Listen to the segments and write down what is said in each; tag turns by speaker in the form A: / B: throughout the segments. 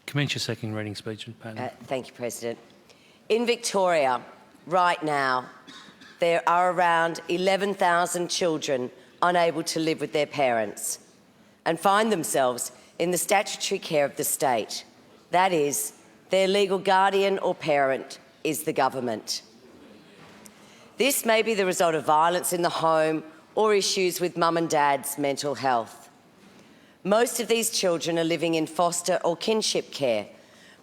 A: Commence your second reading speech, Patten.
B: Thank you, President. In Victoria, right now, there are around 11,000 children unable to live with their parents and find themselves in the statutory care of the state. That is, their legal guardian or parent is the government. This may be the result of violence in the home or issues with mum and dad's mental health. Most of these children are living in foster or kinship care,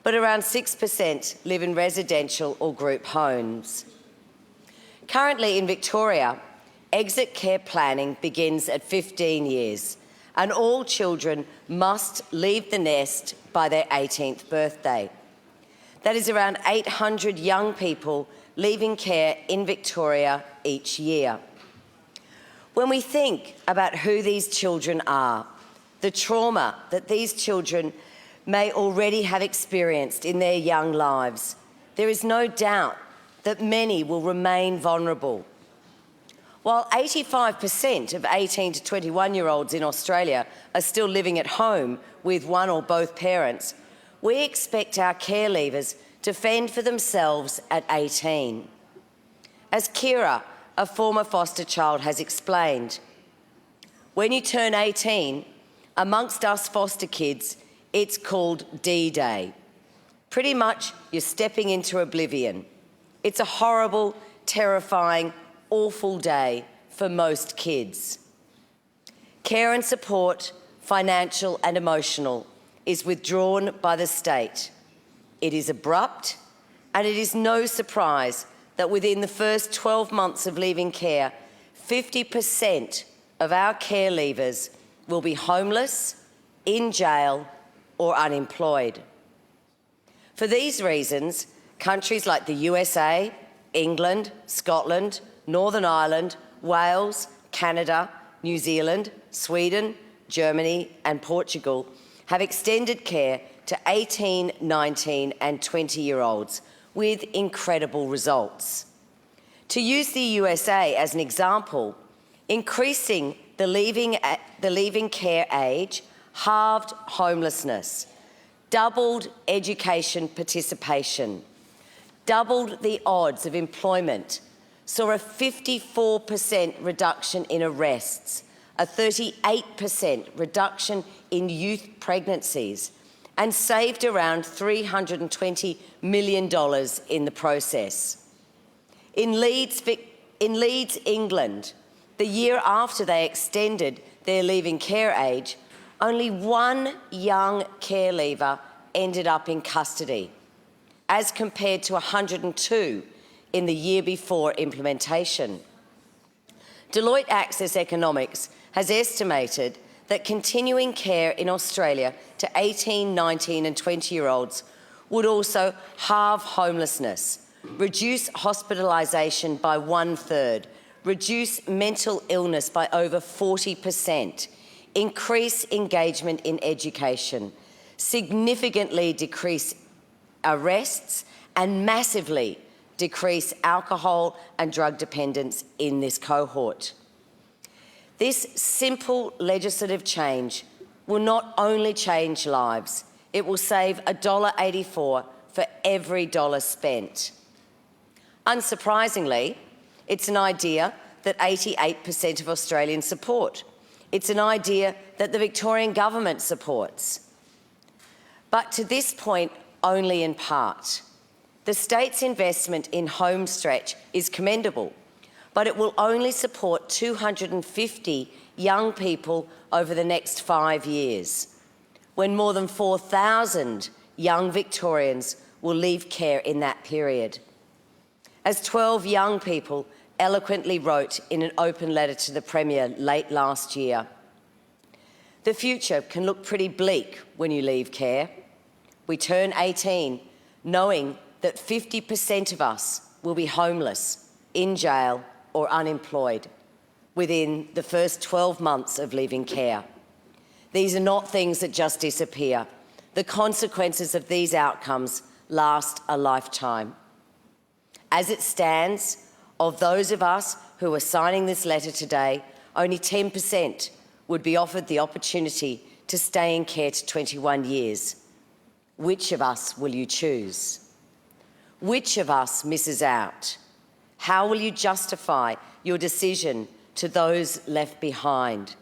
B: but around 6% live in residential or group homes. Currently in Victoria, exit care planning begins at 15 years, and all children must leave the nest by their 18th birthday. That is around 800 young people leaving care in Victoria each year. When we think about who these children are, the trauma that these children may already have experienced in their young lives, there is no doubt that many will remain vulnerable. While 85% of 18 to 21-year-olds in Australia are still living at home with one or both parents, we expect our care leavers to fend for themselves at 18. As Kira, a former foster child, has explained, when you turn 18, amongst us foster kids, it's called D-Day. Pretty much, you're stepping into oblivion. It's a horrible, terrifying, awful day for most kids. Care and support, financial and emotional, is withdrawn by the state. It is abrupt, and it is no surprise that within the first 12 months of leaving care, 50% of our care leavers will be homeless, in jail, or unemployed. For these reasons, countries like the USA, England, Scotland, Northern Ireland, Wales, Canada, New Zealand, Sweden, Germany and Portugal have extended care to 18, 19 and 20-year-olds with incredible results. To use the USA as an example, increasing the leaving care age halved homelessness, doubled education participation, doubled the odds of employment, saw a 54% reduction in arrests, a 38% reduction in youth pregnancies, and saved around $320 million in the process. In Leeds, England, the year after they extended their leaving care age, only one young care leaver ended up in custody, as compared to 102 in the year before implementation. Deloitte Access Economics has estimated that continuing care in Australia to 18, 19 and 20-year-olds would also halve homelessness, reduce hospitalisation by 1/3, reduce mental illness by over 40%, increase engagement in education, significantly decrease arrests and massively decrease alcohol and drug dependence in this cohort. This simple legislative change will not only change lives, it will save $1.84 for every dollar spent. Unsurprisingly, it's an idea that 88% of Australians support. It's an idea that the Victorian government supports. But to this point, only in part. The state's investment in Homestretch is commendable, but it will only support 250 young people over the next 5 years, when more than 4,000 young Victorians will leave care in that period. As 12 young people eloquently wrote in an open letter to the Premier late last year, the future can look pretty bleak when you leave care. We turn 18 knowing that 50% of us will be homeless, in jail or unemployed within the first 12 months of leaving care. These are not things that just disappear. The consequences of these outcomes last a lifetime. As it stands, of those of us who are signing this letter today, only 10% would be offered the opportunity to stay in care to 21 years. Which of us will you choose? Which of us misses out? How will you justify your decision to those left behind?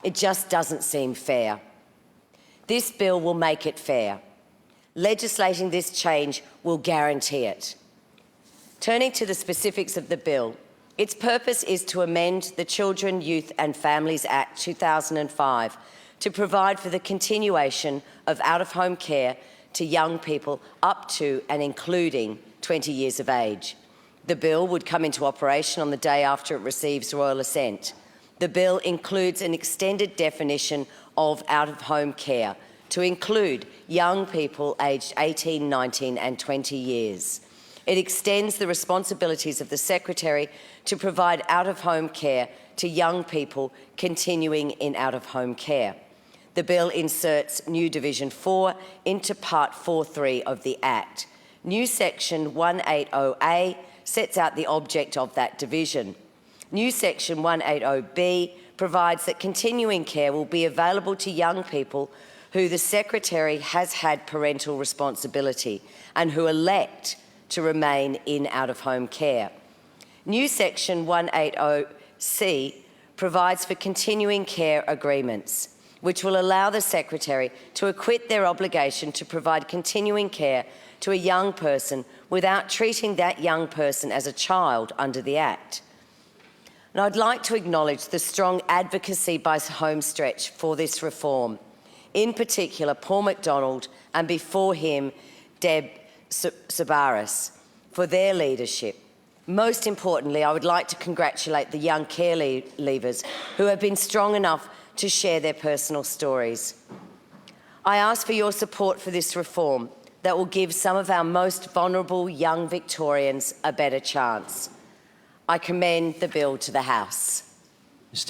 B: It just doesn't seem fair. This bill will make it fair. Legislating this change will guarantee it. Turning to the specifics of the bill, its purpose is to amend the Children, Youth and Families Act 2005 to provide for the continuation of out-of-home care to young people up to and including 20 years of age. The bill would come into operation on the day after it receives royal assent. The bill includes an extended definition of out-of-home care to include young people aged 18, 19 and 20 years. It extends the responsibilities of the Secretary to provide out-of-home care to young people continuing in out-of-home care. The bill inserts new Division 4 into Part 4.3 of the Act. New Section 180A sets out the object of that division. New Section 180B provides that continuing care will be available to young people who the Secretary has had parental responsibility and who elect to remain in out-of-home care. New Section 180C provides for continuing care agreements, which will allow the Secretary to acquit their obligation to provide continuing care to a young person without treating that young person as a child under the Act. And I'd like to acknowledge the strong advocacy by Homestretch for this reform, in particular Paul McDonald and before him Deb Sabaris, for their leadership. Most importantly, I would like to congratulate the young care leavers who have been strong enough to share their personal stories. I ask for your support for this reform that will give some of our most vulnerable young Victorians a better chance. I commend the bill to the House.